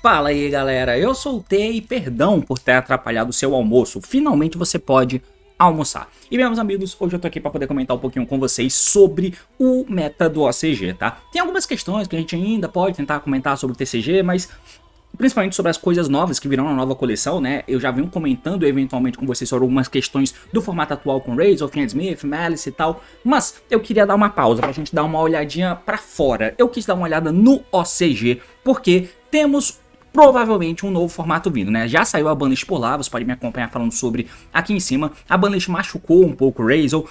Fala aí galera, eu sou o T e perdão por ter atrapalhado o seu almoço, finalmente você pode almoçar. E meus amigos, hoje eu tô aqui para poder comentar um pouquinho com vocês sobre o meta do OCG, tá? Tem algumas questões que a gente ainda pode tentar comentar sobre o TCG, mas principalmente sobre as coisas novas que virão na nova coleção, né? Eu já venho comentando eventualmente com vocês sobre algumas questões do formato atual com Razor, Fiendsmith, Malice e tal, mas eu queria dar uma pausa pra gente dar uma olhadinha pra fora. Eu quis dar uma olhada no OCG, porque temos provavelmente um novo formato vindo, né? Já saiu a Banish por lá, você pode me acompanhar falando sobre aqui em cima. A Banish machucou um pouco o Razor,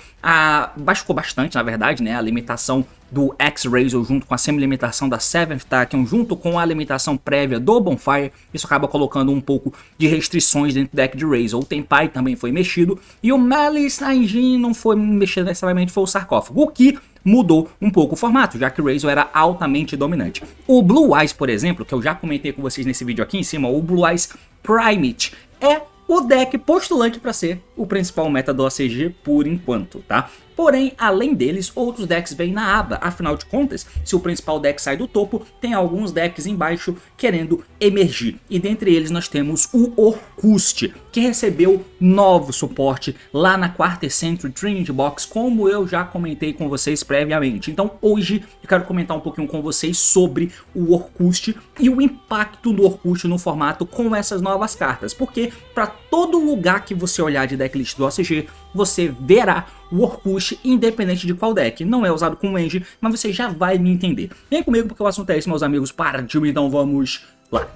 machucou bastante, na verdade, né? A limitação do X-Razor junto com a semi-limitação da 7th Tachyon, junto com a limitação prévia do Bonfire, isso acaba colocando um pouco de restrições dentro do deck de Razor. O Tenpai também foi mexido, e o Malice na engine não foi mexido necessariamente, foi o sarcófago, o que mudou um pouco o formato, já que o Razor era altamente dominante. O Blue Eyes, por exemplo, que eu já comentei com vocês nesse vídeo aqui em cima, o Blue Eyes Primate é o deck postulante para ser o principal meta do OCG por enquanto, tá? Porém, além deles, outros decks vêm na aba, afinal de contas, se o principal deck sai do topo, tem alguns decks embaixo querendo emergir. E dentre eles nós temos o Orcust, que recebeu novo suporte lá na Quarter Century Trinity Box, como eu já comentei com vocês previamente. Então hoje eu quero comentar um pouquinho com vocês sobre o Orcust e o impacto do Orcust no formato com essas novas cartas. Porque para todo lugar que você olhar de decklist do OCG, você verá o Orcust independente de qual deck. Não é usado com Range, mas você já vai me entender. Vem comigo porque o assunto é esse, meus amigos. Partiu, então vamos lá.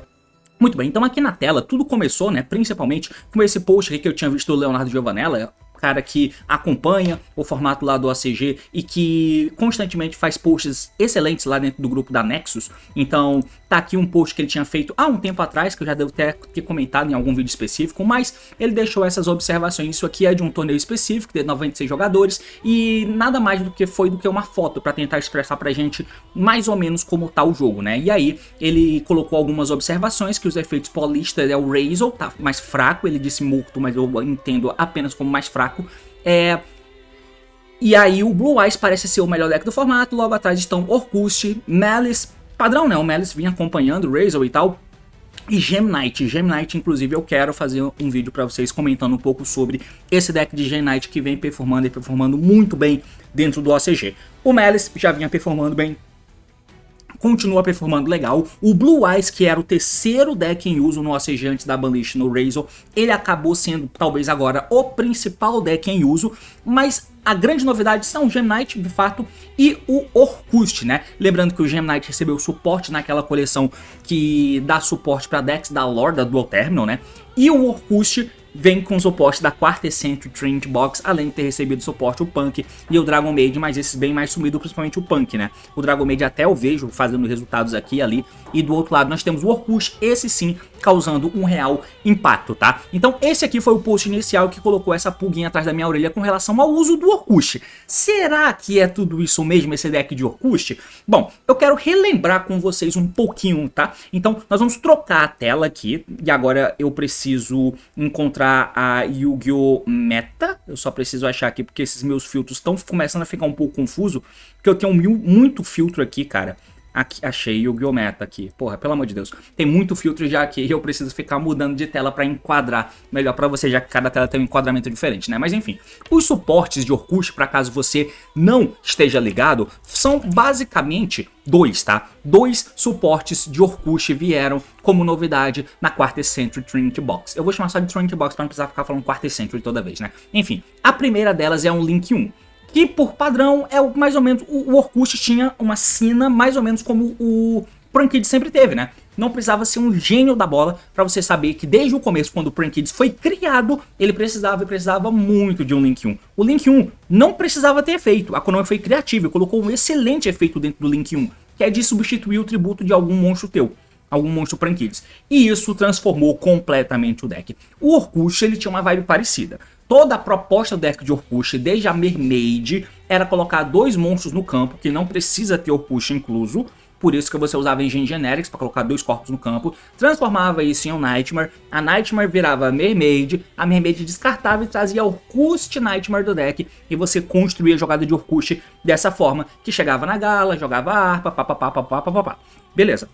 Muito bem, então aqui na tela tudo começou, né, principalmente com esse post aqui que eu tinha visto do Leonardo Giovanella, cara que acompanha o formato lá do OCG e que constantemente faz posts excelentes lá dentro do grupo da Nexus. Então tá aqui um post que ele tinha feito há um tempo atrás, que eu já devo ter comentado em algum vídeo específico, mas ele deixou essas observações. Isso aqui é de um torneio específico de 96 jogadores e nada mais do que uma foto para tentar expressar pra gente mais ou menos como tá o jogo, né? E aí ele colocou algumas observações, que os efeitos polistas é o Razor, tá mais fraco, ele disse morto, mas eu entendo apenas como mais fraco. E aí o Blue Eyes parece ser o melhor deck do formato. Logo atrás estão Orcust, Malice, padrão, né? O Malice vinha acompanhando o Razor e tal, e Gem Knight. Gem Knight, inclusive, eu quero fazer um vídeo pra vocês comentando um pouco sobre esse deck de Gem Knight que vem performando e performando muito bem dentro do OCG. O Malice já vinha performando bem, continua performando legal. O Blue Eyes, que era o terceiro deck em uso no OCG antes da Banish no Razor, ele acabou sendo talvez agora o principal deck em uso, mas a grande novidade são o Gem Knight, de fato, e o Orcust, né? Lembrando que o Gem Knight recebeu suporte naquela coleção que dá suporte para decks da lore, da Dual Terminal, né? E o Orcust vem com suporte da Quarter Century Trinity Box, além de ter recebido suporte o Punk e o Dragon Maid, mas esses bem mais sumido, principalmente o Punk, né? O Dragon Maid até eu vejo fazendo resultados aqui e ali, e do outro lado nós temos o Orcust, esse sim, causando um real impacto, tá? Então esse aqui foi o post inicial que colocou essa pulguinha atrás da minha orelha com relação ao uso do Orcust. Será que é tudo isso mesmo, esse deck de Orcust? Bom, eu quero relembrar com vocês um pouquinho, tá? Então nós vamos trocar a tela aqui, e agora eu preciso encontrar a Yu-Gi-Oh! Meta. Eu só preciso achar aqui porque esses meus filtros estão começando a ficar um pouco confuso, porque eu tenho muito filtro aqui, cara. Aqui, achei Yu-Gi-Oh! Meta aqui. Porra, pelo amor de Deus. Tem muito filtro já aqui e eu preciso ficar mudando de tela para enquadrar melhor para você, já que cada tela tem um enquadramento diferente, né? Mas enfim, os suportes de Orcust, para caso você não esteja ligado, são basicamente dois, tá? Dois suportes de Orcust vieram como novidade na Quarter Century Trinity Box. Eu vou chamar só de Trinity Box para não precisar ficar falando Quarter Century toda vez, né? Enfim, a primeira delas é um Link 1. Que por padrão é mais ou menos, o Orcust tinha uma sina mais ou menos como o Prankids sempre teve, né? Não precisava ser um gênio da bola para você saber que desde o começo, quando o Prankids foi criado, ele precisava muito de um Link 1. O Link 1 não precisava ter efeito, a Konami foi criativa e colocou um excelente efeito dentro do Link 1, que é de substituir o tributo de algum monstro teu, algum monstro Prankids. E isso transformou completamente o deck. O Orcust, ele tinha uma vibe parecida. Toda a proposta do deck de Orcust, desde a Mermaid, era colocar dois monstros no campo, que não precisa ter Orcust incluso, por isso que você usava Engine Generics para colocar 2 corpos no campo, transformava isso em um Nightmare, a Nightmare virava Mermaid, a Mermaid descartava e trazia Orcust Nightmare do deck, e você construía a jogada de Orcust dessa forma, que chegava na gala, jogava a harpa, papapá. Beleza.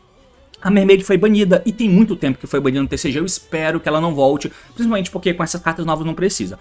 A Mermaid foi banida, e tem muito tempo que foi banida no TCG, eu espero que ela não volte, principalmente porque com essas cartas novas não precisa.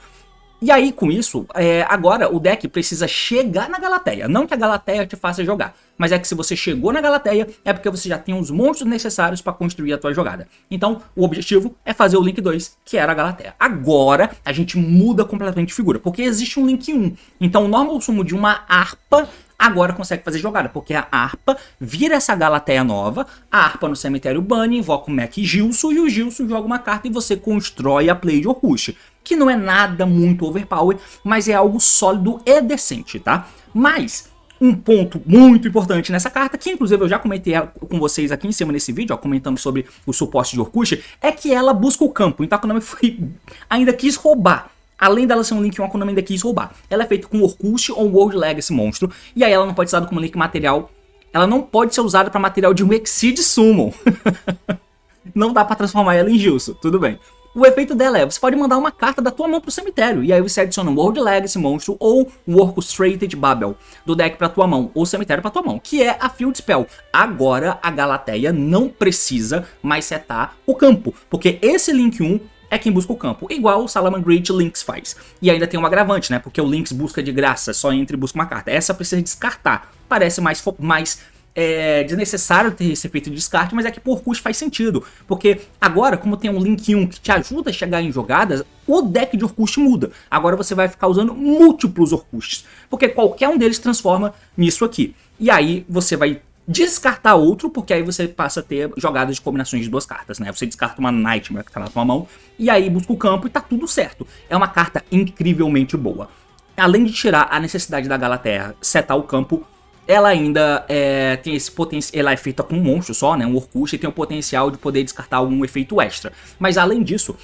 E aí, com isso, agora o deck precisa chegar na Galateia. Não que a Galateia te faça jogar, mas é que se você chegou na Galateia, é porque você já tem os monstros necessários para construir a tua jogada. Então, o objetivo é fazer o Link 2, que era a Galateia. Agora, a gente muda completamente de figura, porque existe um Link 1. Então, o normal sumo de uma harpa agora consegue fazer jogada, porque a harpa vira essa Galateia nova, a harpa no cemitério bane, invoca o Mech Gilson, e o Gilson joga uma carta e você constrói a play de Orcust, que não é nada muito overpower, mas é algo sólido e decente, tá? Mas um ponto muito importante nessa carta, que inclusive eu já comentei com vocês aqui em cima nesse vídeo, ó, comentando sobre o suporte de Orcust, é que ela busca o campo. Então a Konami ainda quis roubar. Além dela ser um Link 1, a Konami ainda quis roubar. Ela é feita com Orcust ou World Legacy monstro, e aí ela não pode ser usada como Link material. Ela não pode ser usada para material de um Exceed Summon. Não dá para transformar ela em Gilson, tudo bem. O efeito dela é, você pode mandar uma carta da tua mão pro cemitério, e aí você adiciona um World Legacy monstro ou um Orchestrated Babel do deck pra tua mão, ou cemitério pra tua mão, que é a Field Spell. Agora a Galateia não precisa mais setar o campo, porque esse Link 1 é quem busca o campo, igual o Salamangreat Lynx faz. E ainda tem um agravante, né, porque o Lynx busca de graça, só entra e busca uma carta. Essa precisa descartar, parece mais desnecessário ter esse efeito de descarte, mas é que por Orcust faz sentido, porque agora, como tem um Link 1 que te ajuda a chegar em jogadas, o deck de Orcust muda. Agora você vai ficar usando múltiplos Orcusts, porque qualquer um deles transforma nisso aqui. E aí você vai descartar outro, porque aí você passa a ter jogadas de combinações de 2 cartas, né? Você descarta uma Nightmare que tá na tua mão, e aí busca o campo e tá tudo certo. É uma carta incrivelmente boa. Além de tirar a necessidade da Galateia setar o campo, ela ainda tem esse potencial, ela é feita com um monstro só, né, um Orcust, e tem o potencial de poder descartar algum efeito extra. Mas além disso,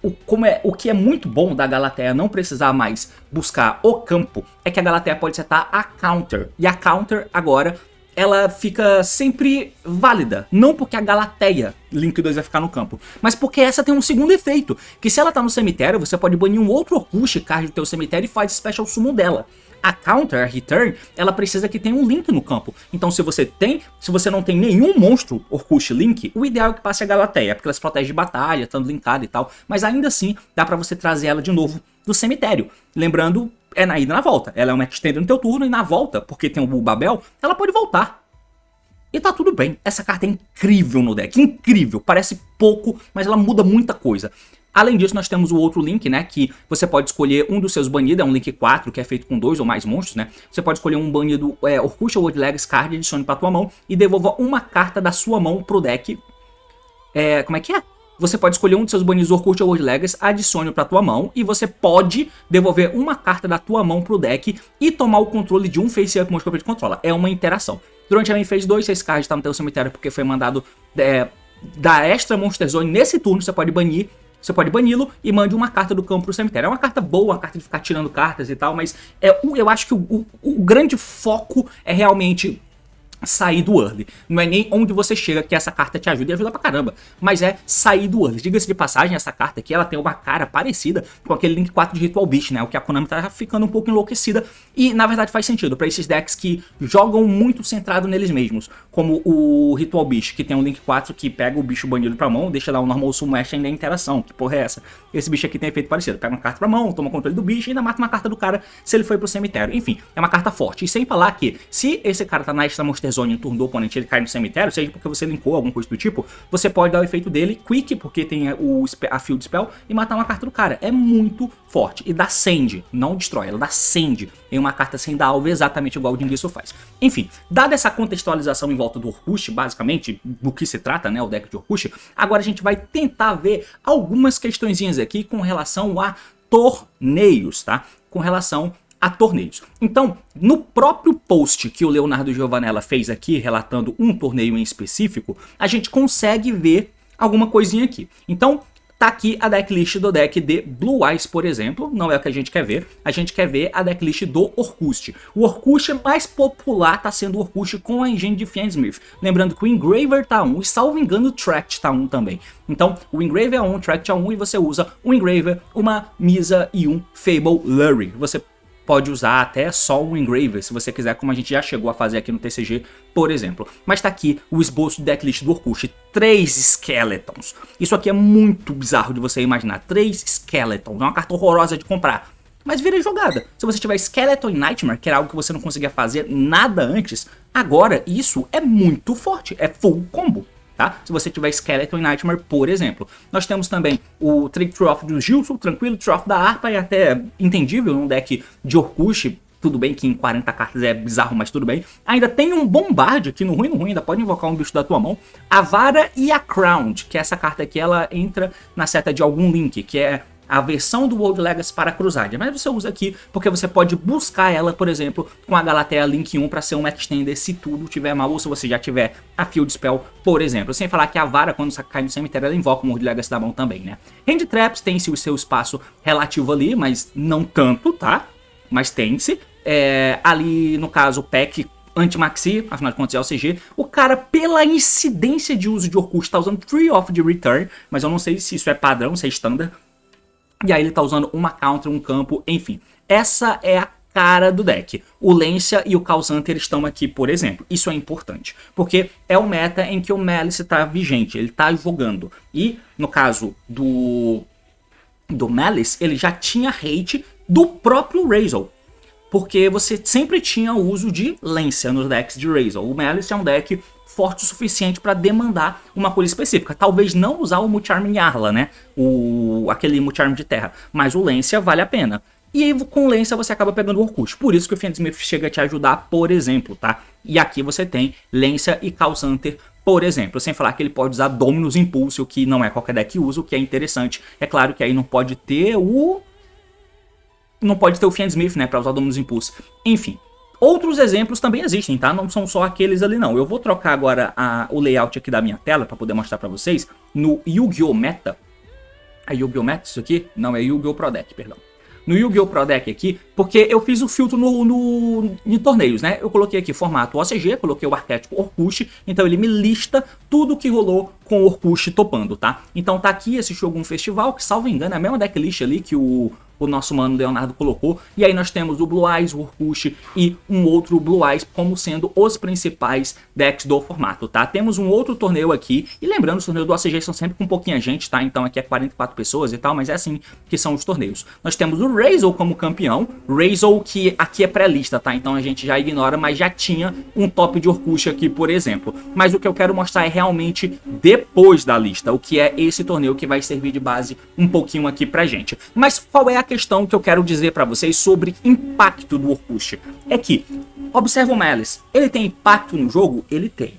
o que é muito bom da Galateia não precisar mais buscar o campo, é que a Galateia pode setar a counter, e a counter agora, ela fica sempre válida, não porque a Galateia Link 2 vai ficar no campo, mas porque essa tem um segundo efeito, que se ela tá no cemitério, você pode banir um outro Orcust card do teu cemitério e faz Special Summon dela. A counter, a return, ela precisa que tenha um Link no campo. Então se você não tem nenhum monstro Orcust Link, o ideal é que passe a Galateia, porque ela se protege de batalha, estando linkada e tal. Mas ainda assim, dá pra você trazer ela de novo do cemitério. Lembrando, é na ida e na volta. Ela é uma extender no teu turno e na volta, porque tem o Babel, ela pode voltar. E tá tudo bem. Essa carta é incrível no deck, incrível. Parece pouco, mas ela muda muita coisa. Além disso, nós temos o outro Link, né, que você pode escolher um dos seus banidos, é um Link 4, que é feito com 2 ou mais monstros, né. Você pode escolher um banido Orcust ou World Legacy card, adicione pra tua mão e devolva uma carta da sua mão pro deck. Como é que é? Você pode escolher um dos seus banidos Orcust ou World Legacy, adicione pra tua mão e você pode devolver uma carta da tua mão pro deck e tomar o controle de um face-up monstro que você controla. É uma interação. Durante a main phase 2, se esse card tá no teu cemitério porque foi mandado da extra Monster Zone nesse turno, você pode banir. Você pode bani-lo e mande uma carta do campo pro cemitério. É uma carta boa, uma carta de ficar tirando cartas e tal, mas eu acho que o grande foco é realmente sair do early. Não é nem onde você chega que essa carta te ajuda e ajuda pra caramba, mas é sair do early. Diga-se de passagem, essa carta aqui, ela tem uma cara parecida com aquele Link 4 de Ritual Beast, né? O que a Konami tá ficando um pouco enlouquecida e, na verdade, faz sentido pra esses decks que jogam muito centrado neles mesmos, como o Ritual Beast, que tem um Link 4 que pega o bicho banido pra mão, deixa lá o Normal Summon ainda é interação. Que porra é essa? Esse bicho aqui tem efeito parecido. Pega uma carta pra mão, toma controle do bicho e ainda mata uma carta do cara se ele foi pro cemitério. Enfim, é uma carta forte. E sem falar que, se esse cara tá na extra Monster Zone em turno do oponente, ele cai no cemitério, seja porque você linkou alguma coisa do tipo, você pode dar o efeito dele quick, porque tem a Field Spell, e matar uma carta do cara. É muito forte. E dá send, não destrói, ela dá send em uma carta sem dar alvo, exatamente igual o Jinguisso faz. Enfim, dada essa contextualização em volta do Orcust, basicamente, do que se trata, né, o deck de Orcust, agora a gente vai tentar ver algumas questõezinhas aqui com relação a torneios, tá? Com relação a torneios. Então, no próprio post que o Leonardo Giovanella fez aqui, relatando um torneio em específico, a gente consegue ver alguma coisinha aqui. Então, Tá aqui a decklist do deck de Blue Eyes, por exemplo, não é o que a gente quer ver. A gente quer ver a decklist do Orkust. O Orkust mais popular tá sendo o Orkust com a engine de Fiendsmith. Lembrando que o Engraver tá 1 e, salvo engano, o Tract tá 1 também. Então, o Engraver é 1, o Tract é 1 e você usa um Engraver, uma Misa e um Fable Lurry. Você pode usar até só um Engraver, se você quiser, como a gente já chegou a fazer aqui no TCG, por exemplo. Mas tá aqui o esboço de decklist do Orkust, 3 Skeletons. Isso aqui é muito bizarro de você imaginar, 3 Skeletons, é uma carta horrorosa de comprar. Mas vira jogada. Se você tiver Skeleton e Nightmare, que era algo que você não conseguia fazer nada antes, agora isso é muito forte, é full combo. Tá? Se você tiver Skeleton e Nightmare, por exemplo. Nós temos também o Trick Trough do Gilson, tranquilo, Trough da Harpa, e até entendível num deck de Orkust. Tudo bem que em 40 cartas é bizarro, mas tudo bem. Ainda tem um Bombard, que no ruim, ainda pode invocar um bicho da tua mão. A Vara e a Crowned, que é essa carta aqui, ela entra na seta de algum link, que é a versão do World Legacy para a Crusade. Mas você usa aqui porque você pode buscar ela, por exemplo, com a Galatea Link 1 para ser um extender se tudo tiver mal, ou se você já tiver a Field Spell, por exemplo. Sem falar que a Vara, quando cai no cemitério, ela invoca o World Legacy da mão também, né? Hand Traps tem-se o seu espaço relativo ali, mas não tanto, tá? Mas tem-se. Ali, no caso, o pack anti-maxi, afinal de contas é o CG, o cara, pela incidência de uso de Orkust, tá usando Tree of the Return, mas eu não sei se isso é padrão, se é standard. E aí ele tá usando uma counter, um campo, enfim. Essa é a cara do deck. O Lancia e o Chaos Hunter estão aqui, por exemplo. Isso é importante, porque é o meta em que o Malice tá vigente, ele tá jogando. E, no caso do Malice, ele já tinha hate do próprio Razel. Porque você sempre tinha o uso de Lancia nos decks de Razel. O Malice é um deck forte o suficiente para demandar uma coisa específica. Talvez não usar o Mucharm Yarla, né? Aquele Mucharm de terra. Mas o Lancia vale a pena. E aí, com o Lancia você acaba pegando o Orkust. Por isso que o Fiendsmith chega a te ajudar, por exemplo, tá? E aqui você tem Lancia e Chaos Hunter, por exemplo. Sem falar que ele pode usar Dominus Impulse, o que não é qualquer deck que usa, o que é interessante. É claro que aí não pode ter o Fiendsmith, né? Pra usar Dominus Impulse. Enfim. Outros exemplos também existem, tá? Não são só aqueles ali, não. Eu vou trocar agora o layout aqui da minha tela para poder mostrar para vocês no Yu-Gi-Oh! Meta. É Yu-Gi-Oh! Meta isso aqui? Não, é Yu-Gi-Oh! Pro Deck, perdão. No Yu-Gi-Oh! Pro Deck aqui, porque eu fiz o filtro em torneios, né? Eu coloquei aqui formato OCG, coloquei o arquétipo Orkust, então ele me lista tudo que rolou com o Orkust topando, tá? Então tá aqui esse Shogun Festival, que salvo engano é a mesma decklist ali que o nosso mano Leonardo colocou. E aí nós temos o Blue Eyes, o Orkust e um outro Blue Eyes como sendo os principais decks do formato, tá? Temos um outro torneio aqui, e lembrando, os torneios do ACG são sempre com pouquinha gente, tá? Então aqui é 44 pessoas e tal, mas é assim que são os torneios. Nós temos o Razel como campeão, Razel que aqui é pré-lista, tá? Então a gente já ignora, mas já tinha um top de Orkust aqui, por exemplo. Mas o que eu quero mostrar é realmente depois da lista, o que é esse torneio que vai servir de base um pouquinho aqui pra gente. Mas qual é a questão que eu quero dizer pra vocês sobre impacto do Orkust? É que, observa o Malice, ele tem impacto no jogo? Ele tem.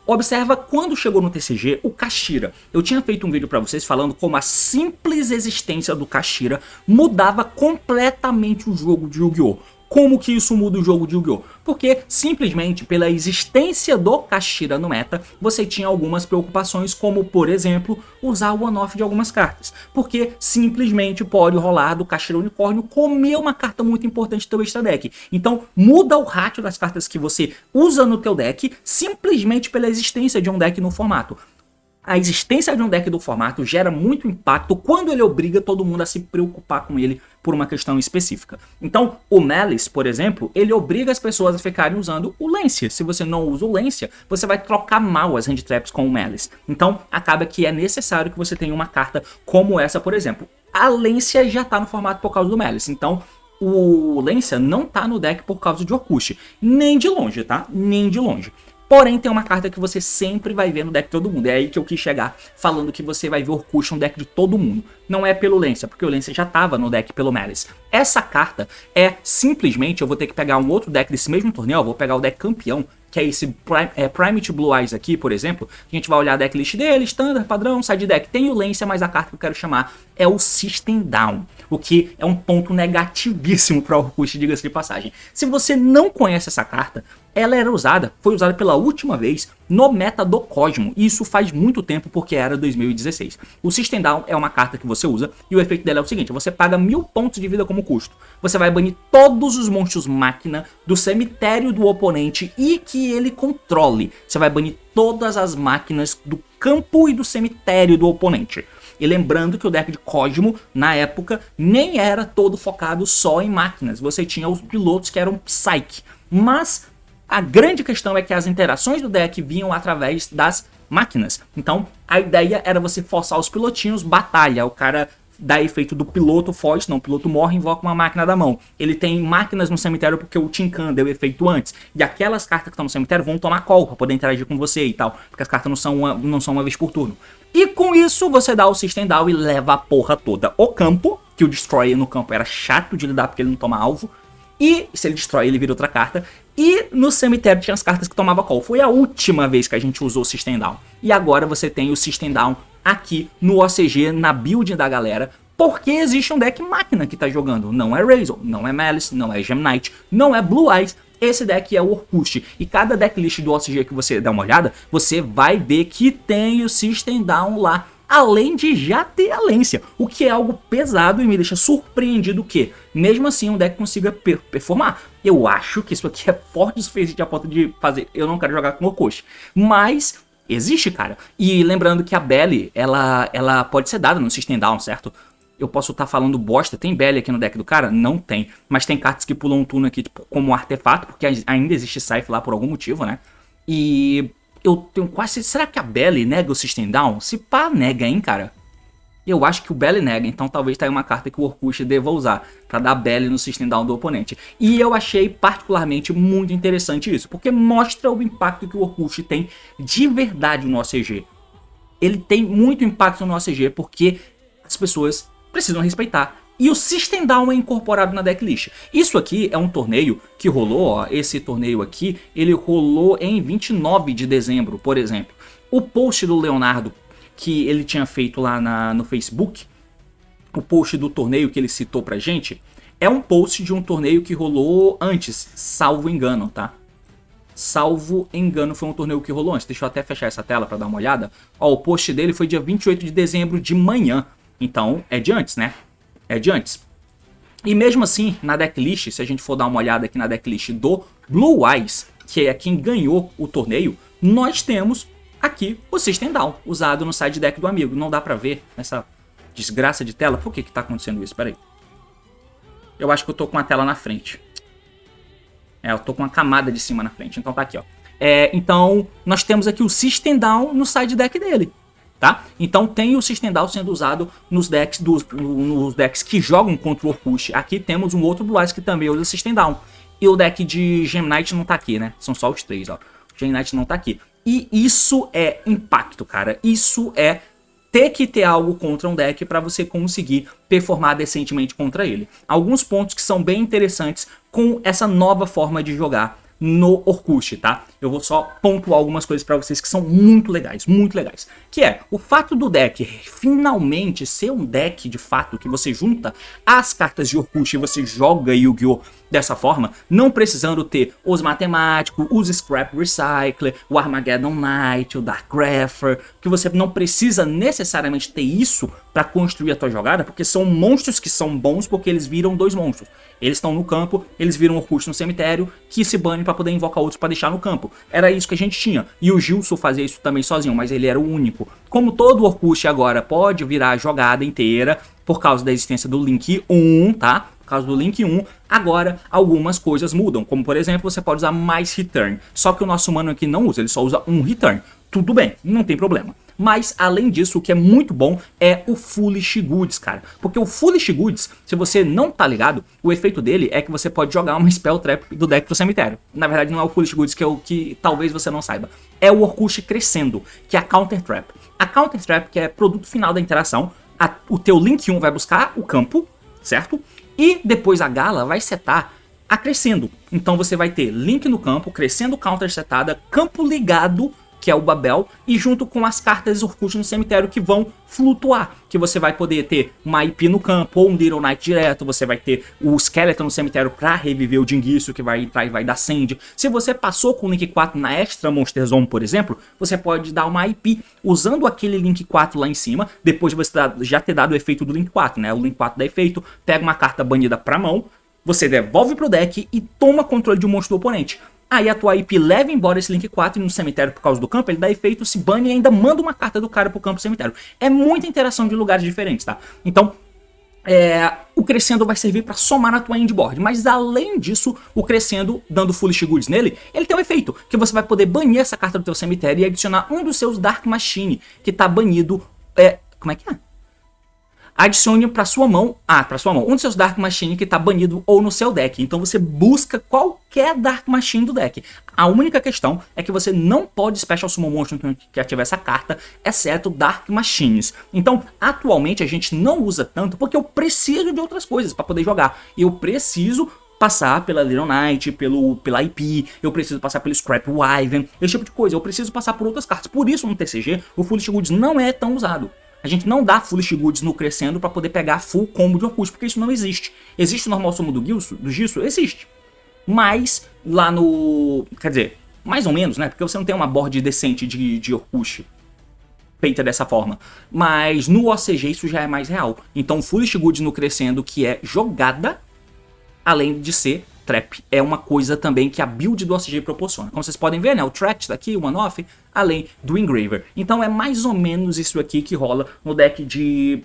Observa quando chegou no TCG o Kashira. Eu tinha feito um vídeo pra vocês falando como a simples existência do Kashira mudava completamente o jogo de Yu-Gi-Oh! Como que isso muda o jogo de Yu-Gi-Oh? Porque simplesmente pela existência do Kashira no meta, você tinha algumas preocupações, como por exemplo, usar o one-off de algumas cartas. Porque simplesmente pode rolar do Kashira Unicórnio comer uma carta muito importante do teu extra deck. Então muda o ratio das cartas que você usa no teu deck, simplesmente pela existência de um deck no formato. A existência de um deck do formato gera muito impacto quando ele obriga todo mundo a se preocupar com ele por uma questão específica. Então, o Malice, por exemplo, ele obriga as pessoas a ficarem usando o Lancia. Se você não usa o Lancia, você vai trocar mal as hand traps com o Malice. Então, acaba que é necessário que você tenha uma carta como essa, por exemplo. A Lancia já está no formato por causa do Malice, então o Lancia não está no deck por causa de Orkust. Nem de longe, tá? Nem de longe. Porém, tem uma carta que você sempre vai ver no deck de todo mundo. É aí que eu quis chegar falando que você vai ver Orkust no deck de todo mundo. Não é pelo Lancia, porque o Lancia já estava no deck pelo Malice. Essa carta é simplesmente, eu vou ter que pegar um outro deck desse mesmo torneio, eu vou pegar o deck campeão, que é esse Primate Blue Eyes aqui, por exemplo. A gente vai olhar a decklist dele, standard, padrão, side deck. Tem o Lancia, mas a carta que eu quero chamar é o System Down, o que é um ponto negativíssimo para o Orkust, diga-se de passagem. Se você não conhece essa carta, ela foi usada pela última vez no meta do Cosmo, e isso faz muito tempo porque era 2016. O System Down é uma carta que você usa, e o efeito dela é o seguinte: você paga 1000 pontos de vida como custo, você vai banir todos os monstros máquina do cemitério do oponente e que ele controle. Você vai banir todas as máquinas do campo e do cemitério do oponente. E lembrando que o deck de Cosmo, na época, nem era todo focado só em máquinas. Você tinha os pilotos que eram Psyche. Mas a grande questão é que as interações do deck vinham através das máquinas. Então, a ideia era você forçar os pilotinhos batalha. O cara dá efeito do piloto, foge, não, o piloto morre, invoca uma máquina da mão. Ele tem máquinas no cemitério porque o Tinkan deu efeito antes. E aquelas cartas que estão no cemitério vão tomar call pra poder interagir com você e tal. Porque as cartas não são uma vez por turno. E com isso você dá o System Down e leva a porra toda. O campo, que o Destroyer no campo era chato de lidar porque ele não toma alvo. E se ele destrói, ele vira outra carta. E no cemitério tinha as cartas que tomava call. Foi a última vez que a gente usou o System Down. E agora você tem o System Down aqui no OCG, na build da galera. Porque existe um deck máquina que tá jogando. Não é Razor, não é Malice, não é Gem Knight, não é Blue Eyes. Esse deck é o Orkust. E cada decklist do OCG que você dá uma olhada, você vai ver que tem o System Down lá. Além de já ter a Lancia, o que é algo pesado e me deixa surpreendido que, mesmo assim, um deck consiga performar. Eu acho que isso aqui é forte o suficiente a ponto de fazer, eu não quero jogar com Orkust. Mas existe, cara. E lembrando que a Belly, ela pode ser dada no System Down, certo? Eu posso estar falando bosta, tem Belly aqui no deck do cara? Não tem. Mas tem cartas que pulam um turno aqui tipo, como artefato, porque ainda existe Scythe lá por algum motivo, né? E eu tenho quase... Será que a Belly nega o System Down? Se pá, nega, hein, cara? Eu acho que o Belly nega, então talvez tá aí uma carta que o Orkust deva usar pra dar Belly no System Down do oponente. E eu achei particularmente muito interessante isso, porque mostra o impacto que o Orkust tem de verdade no OCG. Ele tem muito impacto no OCG porque as pessoas precisam respeitar. E o System Down é incorporado na decklist. Isso aqui é um torneio que rolou, ó, esse torneio aqui, ele rolou em 29 de dezembro, por exemplo. O post do Leonardo, que ele tinha feito lá no Facebook, o post do torneio que ele citou pra gente, é um post de um torneio que rolou antes, salvo engano, tá? Salvo engano, foi um torneio que rolou antes. Deixa eu até fechar essa tela pra dar uma olhada. Ó, o post dele foi dia 28 de dezembro de manhã. Então, é de antes, né? É de antes. E mesmo assim, na decklist, se a gente for dar uma olhada aqui na decklist do Blue Eyes, que é quem ganhou o torneio, nós temos aqui o System Down, usado no side deck do amigo. Não dá pra ver nessa desgraça de tela. Por que tá acontecendo isso? Pera aí. Eu acho que eu tô com a tela na frente. É, eu tô com uma camada de cima na frente. Então tá aqui, ó. Então, nós temos aqui o System Down no side deck dele. Tá? Então tem o System Down sendo usado nos decks, nos decks que jogam contra o Orkust. Aqui temos um outro Blue Eyes que também usa System Down. E o deck de Gem Knight não tá aqui, né? São só os três, ó. O Gem Knight não tá aqui. E isso é impacto, cara. Isso é ter que ter algo contra um deck para você conseguir performar decentemente contra ele. Alguns pontos que são bem interessantes com essa nova forma de jogar no Orkust, tá? Eu vou só pontuar algumas coisas pra vocês que são muito legais, que é o fato do deck finalmente ser um deck de fato que você junta as cartas de Orkust e você joga Yu-Gi-Oh! Dessa forma, não precisando ter os matemáticos, os Scrap Recycler, o Armageddon Knight, o Dark Grapher, que você não precisa necessariamente ter isso pra construir a tua jogada, porque são monstros que são bons porque eles viram dois monstros. Eles estão no campo, eles viram o Orkust no cemitério, que se bane pra poder invocar outros pra deixar no campo. Era isso que a gente tinha. E o Gilson fazia isso também sozinho, mas ele era o único. Como todo Orkust agora pode virar a jogada inteira, por causa da existência do Link 1, tá? Por causa do Link 1, agora algumas coisas mudam. Como por exemplo, você pode usar mais Return. Só que o nosso mano aqui não usa, ele só usa um Return. Tudo bem, não tem problema. Mas, além disso, o que é muito bom é o Foolish Goods, cara. Porque o Foolish Goods, se você não tá ligado, o efeito dele é que você pode jogar uma Spell Trap do deck pro cemitério. Na verdade, não é o Foolish Goods, que é o que talvez você não saiba. É o Orkust crescendo, que é a Counter Trap. A Counter Trap, que é produto final da interação, o teu Link 1 vai buscar o campo, certo? E depois a Gala vai setar a crescendo. Então você vai ter Link no campo, crescendo counter setada, campo ligado, que é o Babel, e junto com as cartas Urkush no cemitério que vão flutuar, que você vai poder ter uma IP no campo ou um Little Knight direto, você vai ter o Skeleton no cemitério para reviver o Dinguiço, que vai entrar e vai dar Send. Se você passou com o Link 4 na Extra Monster Zone, por exemplo, você pode dar uma IP usando aquele Link 4 lá em cima, depois de você já ter dado o efeito do Link 4, né? O Link 4 dá efeito, pega uma carta banida pra mão, você devolve pro deck e toma controle de um monstro do oponente. Aí a tua IP leva embora esse Link 4 no cemitério por causa do campo, ele dá efeito, se bane e ainda manda uma carta do cara pro campo do cemitério. É muita interação de lugares diferentes, tá? Então, o Crescendo vai servir para somar na tua endboard, mas além disso, o Crescendo, dando Foolish Goods nele, ele tem um efeito, que você vai poder banir essa carta do teu cemitério e adicionar um dos seus Dark Machine, que tá banido, como é que é? Adicione para sua mão, um dos seus Dark Machine que está banido ou no seu deck. Então você busca qualquer Dark Machine do deck. A única questão é que você não pode Special Summon Monstro que ativar essa carta, exceto Dark Machines. Então, atualmente a gente não usa tanto porque eu preciso de outras coisas para poder jogar. Eu preciso passar pela Little Knight, pela IP, eu preciso passar pelo Scrap Wyvern, esse tipo de coisa. Eu preciso passar por outras cartas. Por isso no TCG, o Foolish Goods não é tão usado. A gente não dá Foolish Goods no Crescendo para poder pegar full combo de Orkush, porque isso não existe. Existe o normal sumo do Gisso? Existe. Mas lá no... Quer dizer, mais ou menos, né? Porque você não tem uma board decente de Orkush feita dessa forma. Mas no OCG isso já é mais real. Então Foolish Goods no Crescendo, que é jogada, além de ser trap, é uma coisa também que a build do OCG proporciona. Como vocês podem ver, né, o Tract daqui, o One-Off, além do Engraver. Então é mais ou menos isso aqui que rola no deck de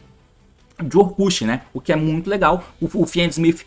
Orkush, né, o que é muito legal. O Fiendsmith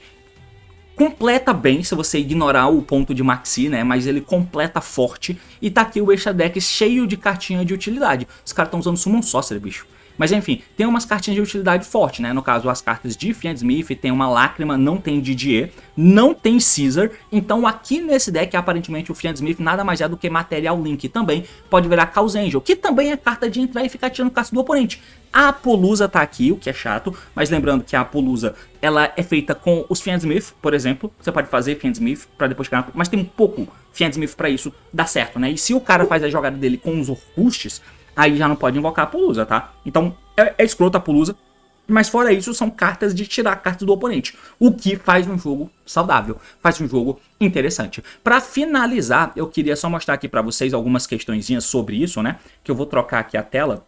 completa bem, se você ignorar o ponto de Maxi, né, mas ele completa forte. E tá aqui o extra deck cheio de cartinha de utilidade. Os caras estão usando Summon Sorcerer, bicho. Mas enfim, tem umas cartinhas de utilidade forte, né? No caso, as cartas de Fiendsmith, tem uma Lágrima, não tem Didier, não tem Caesar. Então aqui nesse deck, aparentemente, o Fiendsmith nada mais é do que Material Link. Também pode virar Chaos Angel, que também é carta de entrar e ficar tirando carta do oponente. A Apollousa tá aqui, o que é chato, mas lembrando que a Apollousa, ela é feita com os Fiendsmith, por exemplo. Você pode fazer Fiendsmith pra depois chegar, mas tem um pouco Fiendsmith pra isso dar certo, né? E se o cara faz a jogada dele com os Orkushes, aí já não pode invocar a Apollousa, tá? Então é escroto a Apollousa, mas fora isso são cartas de tirar cartas do oponente, o que faz um jogo saudável, faz um jogo interessante. Pra finalizar, eu queria só mostrar aqui pra vocês algumas questõezinhas sobre isso, né? Que eu vou trocar aqui a tela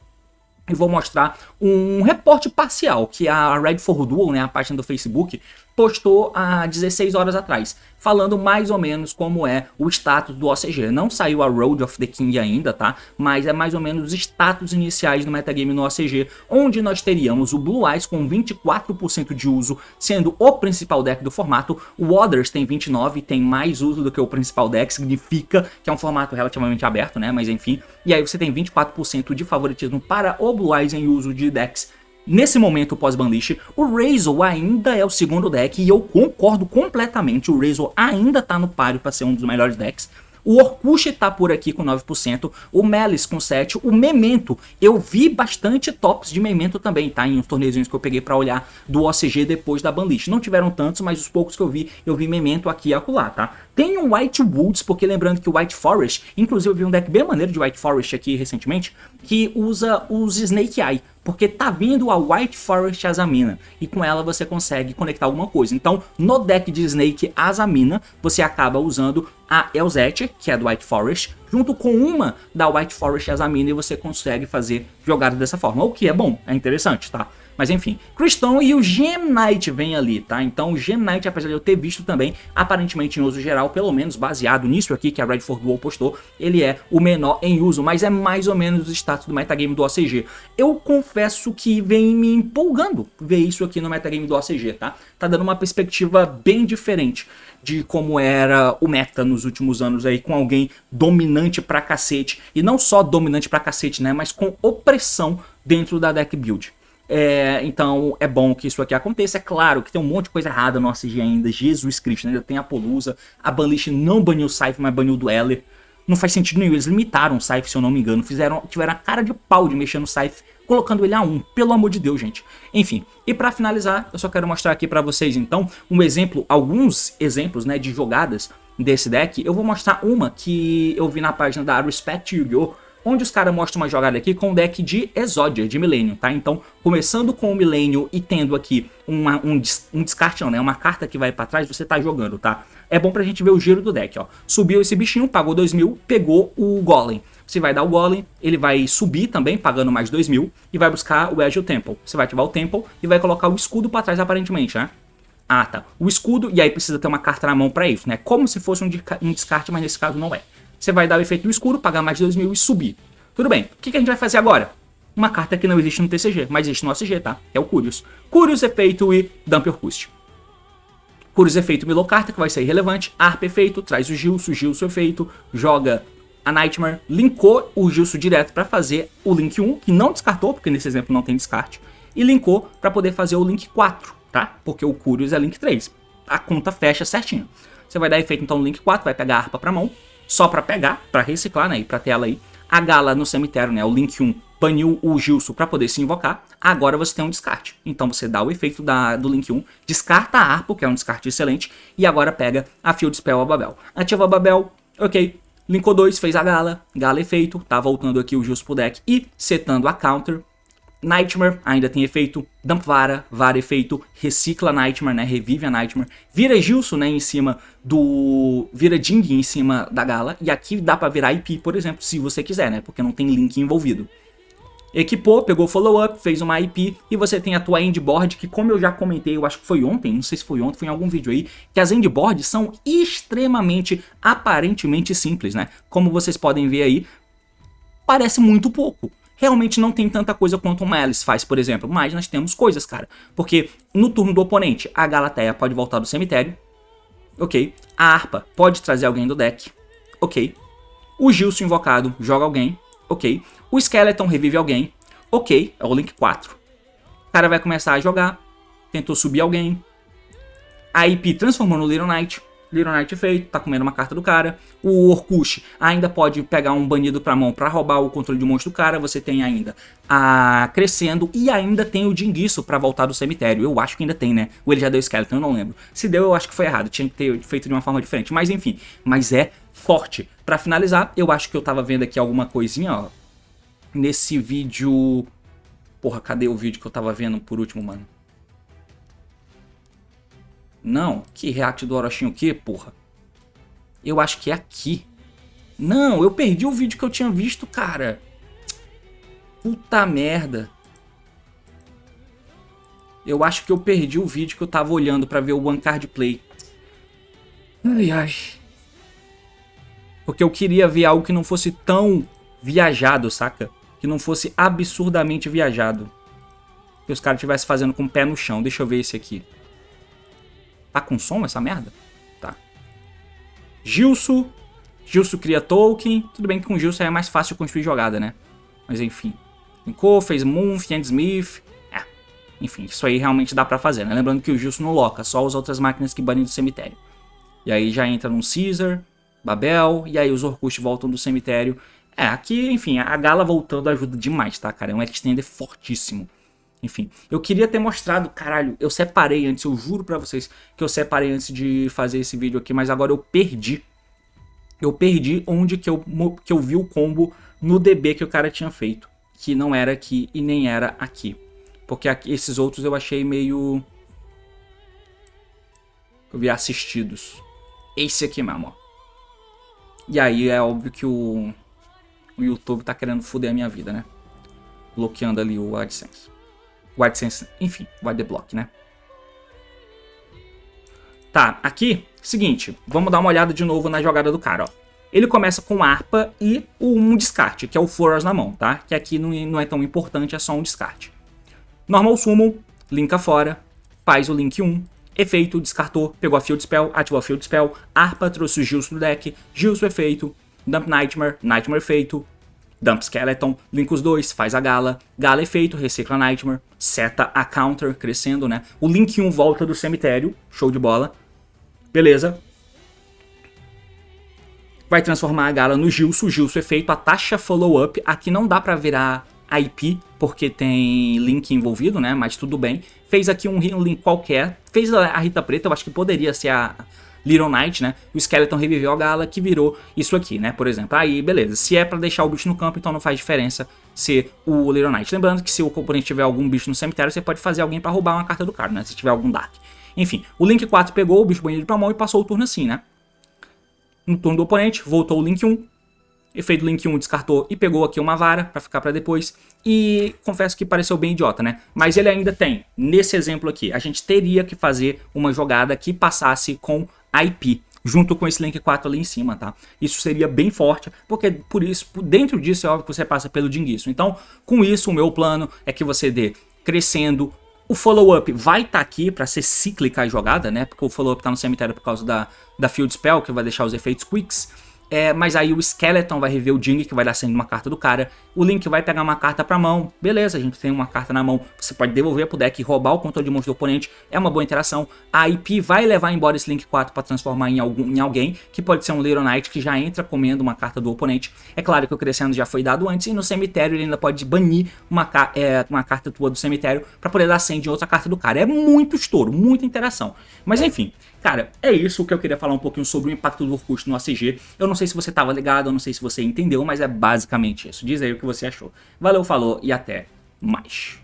e vou mostrar um reporte parcial que a Red for Duel, né, a página do Facebook, postou há 16 horas atrás, falando mais ou menos como é o status do OCG. Não saiu a Road of the King ainda, tá? Mas é mais ou menos os status iniciais do metagame no OCG, onde nós teríamos o Blue Eyes com 24% de uso, sendo o principal deck do formato. O Others tem 29%, tem mais uso do que o principal deck, significa que é um formato relativamente aberto, né? Mas enfim, e aí você tem 24% de favoritismo para o Blue Eyes em uso de decks. Nesse momento pós-Banlish, o Razor ainda é o segundo deck e eu concordo completamente, o Razor ainda tá no páreo para ser um dos melhores decks. O Orkush tá por aqui com 9%, o Malice com 7%, o Memento, eu vi bastante tops de Memento também, tá? Em uns torneios que eu peguei pra olhar do OCG depois da Banlist. Não tiveram tantos, mas os poucos que eu vi Memento aqui e acolá, tá? Tem um White Woods, porque lembrando que o White Forest, inclusive eu vi um deck bem maneiro de White Forest aqui recentemente, que usa os Snake Eye, porque tá vindo a White Forest Azamina, e com ela você consegue conectar alguma coisa. Então, no deck de Snake Azamina, você acaba usando a Elzette, que é do White Forest, junto com uma da White Forest Azamina, e você consegue fazer jogadas dessa forma, o que é bom, é interessante, tá? Mas enfim, Crystal e o Gem Knight vem ali, tá? Então o Gem Knight, apesar de eu ter visto também, aparentemente em uso geral, pelo menos baseado nisso aqui que a Red for Duel postou, ele é o menor em uso, mas é mais ou menos o status do metagame do OCG. Eu confesso que vem me empolgando ver isso aqui no metagame do OCG, tá? Tá dando uma perspectiva bem diferente de como era o meta nos últimos anos aí, com alguém dominante pra cacete, e não só dominante pra cacete, né, mas com opressão dentro da deck build. Então é bom que isso aqui aconteça. É claro que tem um monte de coisa errada no OCG ainda, Jesus Cristo, ainda tem a Apollousa, a Banlish não baniu o Scythe, mas baniu o Dweller. Não faz sentido nenhum, eles limitaram o Scythe, se eu não me engano, tiveram a cara de pau de mexer no Scythe, colocando ele a 1, pelo amor de Deus, gente. Enfim, e pra finalizar, eu só quero mostrar aqui pra vocês, então, alguns exemplos, né, de jogadas desse deck. Eu vou mostrar uma que eu vi na página da Respect Yu-Gi-Oh! onde os caras mostram uma jogada aqui com o deck de Exodia, de Millennium, tá? Então, começando com o Millennium e tendo aqui um descarte, não, né? Uma carta que vai pra trás, você tá jogando, tá? É bom pra gente ver o giro do deck, ó. Subiu esse bichinho, pagou 2.000, pegou o Golem. Você vai dar o Golem, ele vai subir também, pagando mais 2.000, e vai buscar o Edge Temple. Você vai ativar o Temple e vai colocar o escudo pra trás, aparentemente, né? Ah, tá. O escudo, e aí precisa ter uma carta na mão pra isso, né? Como se fosse um descarte, mas nesse caso não é. Você vai dar o efeito do escudo, pagar mais de 2.000 e subir. Tudo bem. O que a gente vai fazer agora? Uma carta que não existe no TCG, mas existe no OCG, tá? É o Curious. Curious, efeito e Dump Orcust. Curious, efeito, milou carta, que vai ser irrelevante. Arp, efeito, traz o Gilso, efeito, joga a Nightmare, linkou o Gilso direto pra fazer o Link 1, que não descartou, porque nesse exemplo não tem descarte, e linkou pra poder fazer o Link 4, tá? Porque o Curious é Link 3. A conta fecha certinho. Você vai dar efeito então no Link 4, vai pegar a harpa pra mão, só pra pegar, pra reciclar, né, e pra tela aí. A Gala no cemitério, né, o Link 1 baniu o Gilso pra poder se invocar, agora você tem um descarte. Então você dá o efeito do Link 1, descarta a harpa, que é um descarte excelente, e agora pega a Field Spell a Babel. Ativa a Babel, ok, linkou 2, fez a Gala, Gala efeito, tá voltando aqui o Gilso pro deck e setando a counter. Nightmare ainda tem efeito, Dump Vara, Vara efeito, recicla Nightmare, né, revive a Nightmare, vira Gilso, né, em cima vira Jing em cima da Gala, e aqui dá pra virar IP, por exemplo, se você quiser, né, porque não tem link envolvido. Equipou, pegou o follow-up, fez uma IP, e você tem a tua endboard, que como eu já comentei, eu acho que foi ontem, não sei se foi ontem, foi em algum vídeo aí, que as endboards são extremamente, aparentemente simples, né, como vocês podem ver aí, parece muito pouco. Realmente não tem tanta coisa quanto uma Alice faz, por exemplo, mas nós temos coisas, cara. Porque no turno do oponente, a Galateia pode voltar do cemitério, ok. A harpa pode trazer alguém do deck, ok. O Gilso invocado joga alguém, ok. O Skeleton revive alguém, ok. É o Link 4. O cara vai começar a jogar, tentou subir alguém. A IP transformou no Little Knight. Little Knight feito, tá comendo uma carta do cara. O Orcust ainda pode pegar um banido pra mão pra roubar o controle de monstro do cara. Você tem ainda a Crescendo e ainda tem o Dinguiço pra voltar do cemitério. Eu acho que ainda tem, né? Ou ele já deu Skeleton, eu não lembro. Se deu, eu acho que foi errado. Tinha que ter feito de uma forma diferente. Mas enfim, mas é forte. Pra finalizar, eu acho que eu tava vendo aqui alguma coisinha, ó. Nesse vídeo... Porra, cadê o vídeo que eu tava vendo por último, mano? Não, que react do Orochi o quê, porra? Eu acho que é aqui. Não, eu perdi o vídeo que eu tinha visto, cara. Puta merda. Eu acho que eu perdi o vídeo que eu tava olhando pra ver o One Card Play. Ai, ai. Porque eu queria ver algo que não fosse tão viajado, saca? Que não fosse absurdamente viajado. Que os caras estivessem fazendo com o pé no chão. Deixa eu ver esse aqui. Tá com som essa merda? Tá. Gilso. Gilso cria token. Tudo bem que com Gilso é mais fácil construir jogada, né? Mas enfim. Linkou, fez Moon, Smith. Enfim, isso aí realmente dá pra fazer, né? Lembrando que o Gilso não loca, só as outras máquinas que banem do cemitério. E aí já entra num Caesar, Babel, e aí os Orcust voltam do cemitério. Aqui, enfim, a Gala voltando ajuda demais, tá, cara? É um extender fortíssimo. Enfim, eu queria ter mostrado, caralho, eu separei antes, eu juro pra vocês que eu separei antes de fazer esse vídeo aqui, mas agora eu perdi. Eu perdi onde que eu vi o combo no DB que o cara tinha feito. Que não era aqui e nem era aqui. Porque aqui, esses outros eu achei meio... Eu vi assistidos. Esse aqui mesmo, ó. E aí é óbvio que o YouTube tá querendo foder a minha vida, né? Bloqueando ali o AdSense. O AdSense, enfim, o AdBlock, né? Tá, aqui, seguinte, vamos dar uma olhada de novo na jogada do cara, ó. Ele começa com harpa e um descarte, que é o Force na mão, tá? Que aqui não é tão importante, é só um descarte. Normal Summon, linka fora, faz o Link 1, efeito, descartou, pegou a Field Spell, ativou a Field Spell, harpa, trouxe o Gilso do deck, Gilso efeito, Dump Nightmare, Nightmare efeito, Dump Skeleton, linka os dois, faz a Gala, Gala efeito, recicla Nightmare, seta a counter, crescendo, né? O Link 1 volta do cemitério, show de bola, beleza. Vai transformar a Gala no Gilso, o Gilso efeito, a taxa follow-up, aqui não dá pra virar IP, porque tem link envolvido, né? Mas tudo bem. Fez aqui um link qualquer, fez a Rita Preta, eu acho que poderia ser Little Knight, né? O Skeleton reviveu a Gala, que virou isso aqui, né? Por exemplo, aí beleza, se é pra deixar o bicho no campo, então não faz diferença ser o Little Knight. Lembrando que se o oponente tiver algum bicho no cemitério, você pode fazer alguém pra roubar uma carta do cara, né? Se tiver algum Dark. Enfim, o Link 4 pegou o bicho banido pra mão e passou o turno assim, né? No turno do oponente, voltou o Link 1. Efeito Link 1 descartou e pegou aqui uma vara pra ficar pra depois. E confesso que pareceu bem idiota, né? Mas ele ainda tem, nesse exemplo aqui, a gente teria que fazer uma jogada que passasse com IP, junto com esse Link 4 ali em cima, tá? Isso seria bem forte, porque por isso, dentro disso é óbvio que você passa pelo Dinguiço. Então, com isso, o meu plano é que você dê crescendo. O follow-up vai estar aqui para ser cíclica a jogada, né? Porque o follow-up tá no cemitério por causa da Field Spell, que vai deixar os efeitos quicks. Mas aí o Skeleton vai rever o Jing, que vai dar sendo uma carta do cara. O Link vai pegar uma carta pra mão. Beleza, a gente tem uma carta na mão. Você pode devolver pro deck e roubar o controle de monstro do oponente. É uma boa interação. A IP vai levar embora esse Link 4 pra transformar em alguém, que pode ser um Little Knight, que já entra comendo uma carta do oponente. É claro que o Crescendo já foi dado antes. E no cemitério ele ainda pode banir uma carta tua do cemitério pra poder dar send em outra carta do cara. É muito estouro, muita interação. Mas enfim, cara, é isso que eu queria falar um pouquinho sobre o impacto do Orkut no ACG. Eu não sei se você estava ligado, eu não sei se você entendeu, mas é basicamente isso. Diz aí o que você achou. Valeu, falou e até mais.